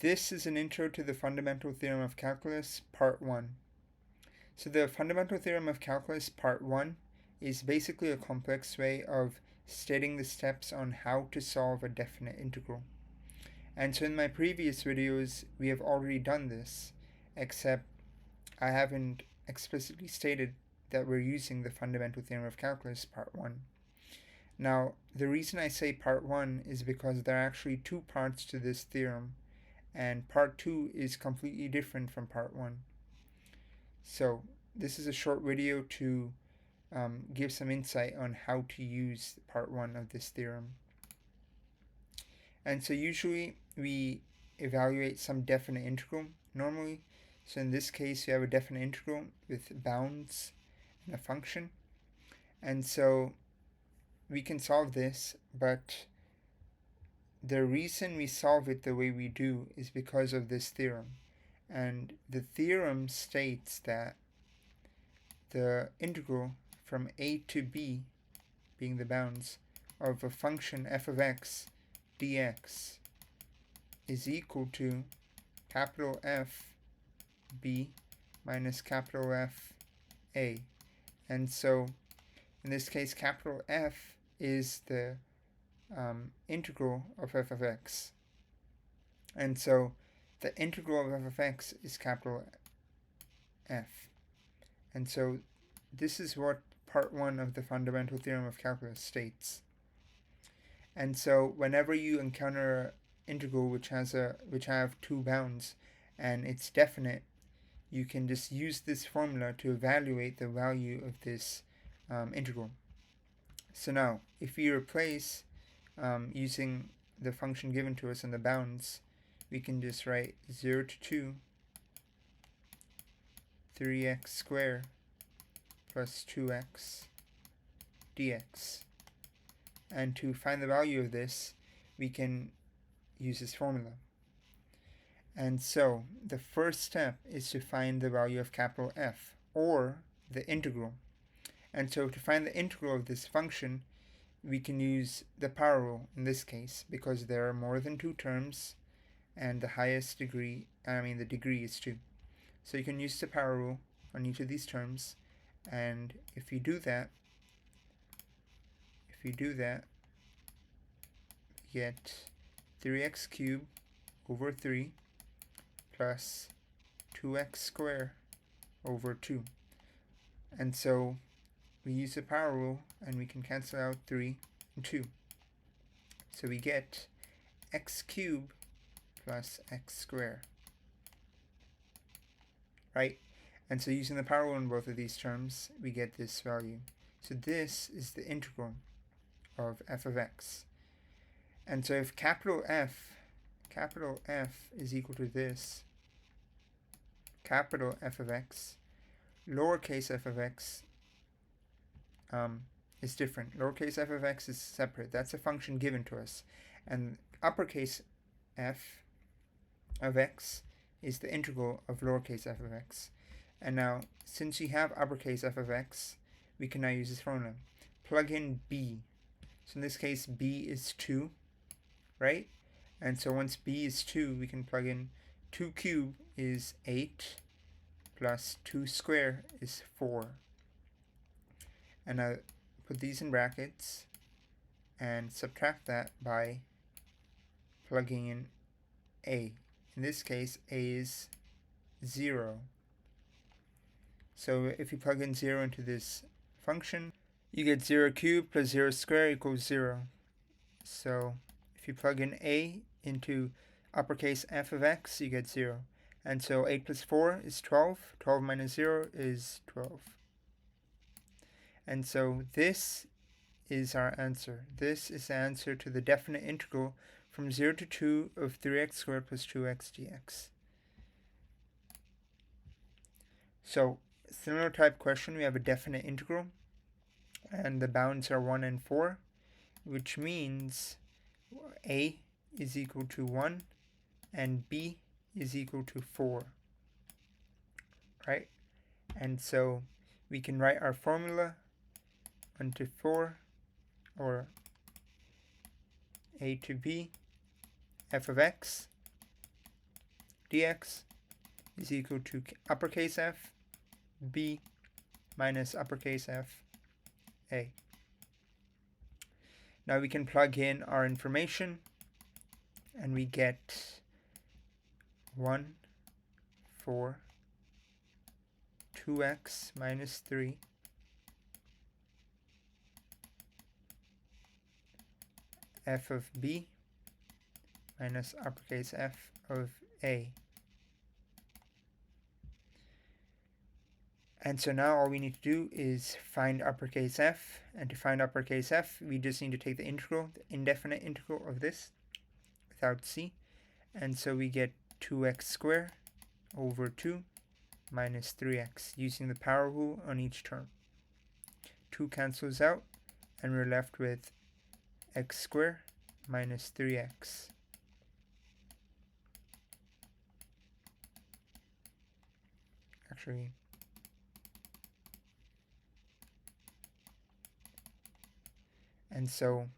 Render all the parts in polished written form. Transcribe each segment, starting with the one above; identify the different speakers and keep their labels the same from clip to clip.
Speaker 1: This is an intro to the Fundamental Theorem of Calculus, Part 1. So the Fundamental Theorem of Calculus, Part 1, is basically a complex way of stating the steps on how to solve a definite integral. And so in my previous videos, we have already done this, except I haven't explicitly stated that we're using the Fundamental Theorem of Calculus, Part 1. Now, the reason I say Part 1 is because there are actually two parts to this theorem, and Part 2 is completely different from Part 1. So this is a short video to give some insight on how to use Part 1 of this theorem. And so usually we evaluate some definite integral normally. So in this case you have a definite integral with bounds and a function. And so we can solve this, but the reason we solve it the way we do is because of this theorem. And the theorem states that the integral from a to b, being the bounds, of a function f of x dx is equal to capital F b minus capital F a. And so in this case capital F is the integral of f of x. And so the integral of f of x is capital F. And so this is what Part 1 of the Fundamental Theorem of Calculus states. And so whenever you encounter an integral which have two bounds and it's definite, you can just use this formula to evaluate the value of this integral. So now, if we replace using the function given to us in the bounds, we can just write 0 to 2 3x squared plus 2x dx. And to find the value of this, we can use this formula. And so the first step is to find the value of capital F, or the integral. And so to find the integral of this function, we can use the power rule in this case, because there are more than two terms and the highest degree, the degree is 2. So you can use the power rule on each of these terms, and if you do that, we get 3x cubed over 3 plus 2x squared over 2. And so we use the power rule and we can cancel out 3 and 2. So we get x cubed plus x squared. Right? And so using the power rule in both of these terms, we get this value. So this is the integral of f of x. And so if capital F is equal to this, capital F of x, lowercase f of x is different. Lowercase f of x is separate. That's a function given to us. And uppercase f of x is the integral of lowercase f of x. And now, since we have uppercase f of x, we can now use this formula. Plug in b. So in this case, b is 2, right? And so once b is 2, we can plug in 2 cubed is 8, plus 2 squared is 4. And now put these in brackets and subtract that by plugging in a. In this case, a is 0. So if you plug in 0 into this function, you get 0 cubed plus 0 squared equals 0. So if you plug in a into uppercase f of x, you get 0. And so 8 plus 4 is 12. 12 minus 0 is 12. And so this is our answer. This is the answer to the definite integral from 0 to 2 of 3x squared plus 2x dx. So similar type question, we have a definite integral and the bounds are 1 and 4, which means a is equal to 1 and b is equal to 4, right? And so we can write our formula 1 to 4, or a to b, f of x dx is equal to uppercase F B minus uppercase F A. Now we can plug in our information and we get 1, 4, 2x minus 3 f of b minus uppercase F of A. And so now all we need to do is find uppercase F, and to find uppercase F we just need to take the integral, the indefinite integral of this without c, and so we get 2x squared over 2 minus 3x using the power rule on each term. 2 cancels out and we're left with x squared minus 3x. Actually, and so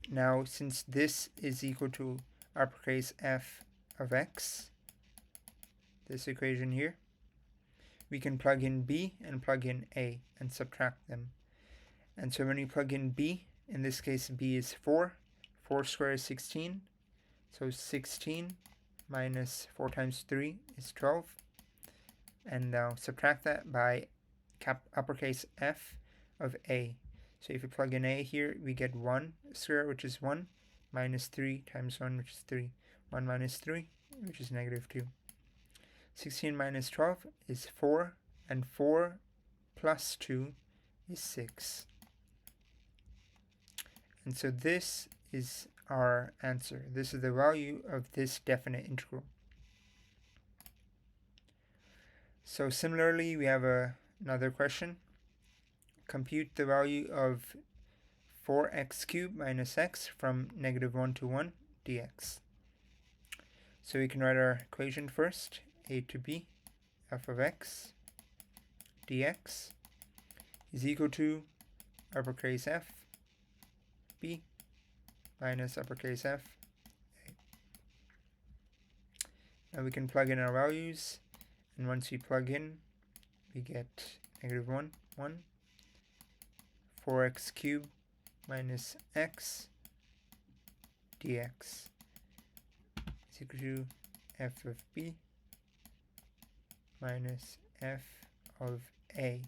Speaker 1: now since this is equal to uppercase F of x, this equation here, we can plug in b and plug in a and subtract them. And so when we plug in b, in this case b is 4, 4 squared is 16, so 16 minus 4 times 3 is 12, and now subtract that by uppercase F of a. So if you plug in a here, we get 1 squared, which is 1, minus 3 times 1, which is 3. 1 minus 3, which is negative 2. 16 minus 12 is 4, and 4 plus 2 is 6. And so this is our answer. This is the value of this definite integral. So similarly, we have another question. Compute the value of 4x cubed minus x from negative 1 to 1 dx. So we can write our equation first. A to b f of x dx is equal to uppercase F b minus uppercase F a. Now we can plug in our values, and once we plug in, we get negative 1, 1, 4x cubed minus x dx is equal to f of b minus f of a.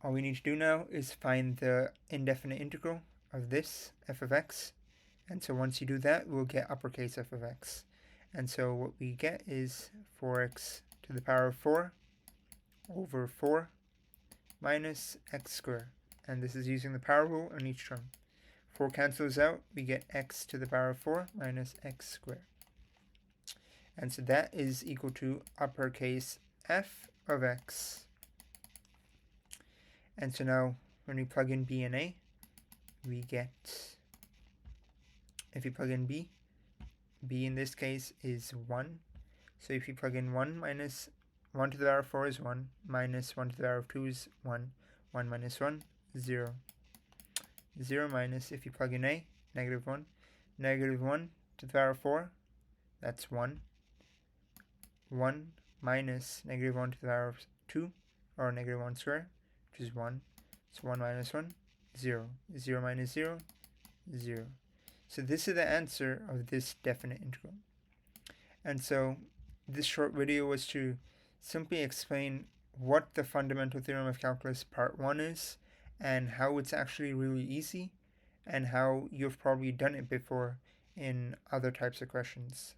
Speaker 1: All we need to do now is find the indefinite integral of this f of x, and so once you do that, we'll get uppercase f of x. And so what we get is 4x to the power of 4 over 4 minus x squared, and this is using the power rule on each term. 4 cancels out, we get x to the power of 4 minus x squared. And so that is equal to uppercase F of x. And so now when we plug in b and a, we get, if you plug in b in this case is 1. So if you plug in 1 minus 1 to the power of 4 is 1, minus 1 to the power of 2 is 1, 1 minus 1, 0. 0 minus, if you plug in a, negative 1, negative 1 to the power of 4, that's 1. 1 minus negative 1 to the power of 2, or negative 1 squared, which is 1. So 1 minus 1, 0. 0 minus 0, 0. So this is the answer of this definite integral. And so this short video was to simply explain what the Fundamental Theorem of Calculus Part 1 is, and how it's actually really easy, and how you've probably done it before in other types of questions.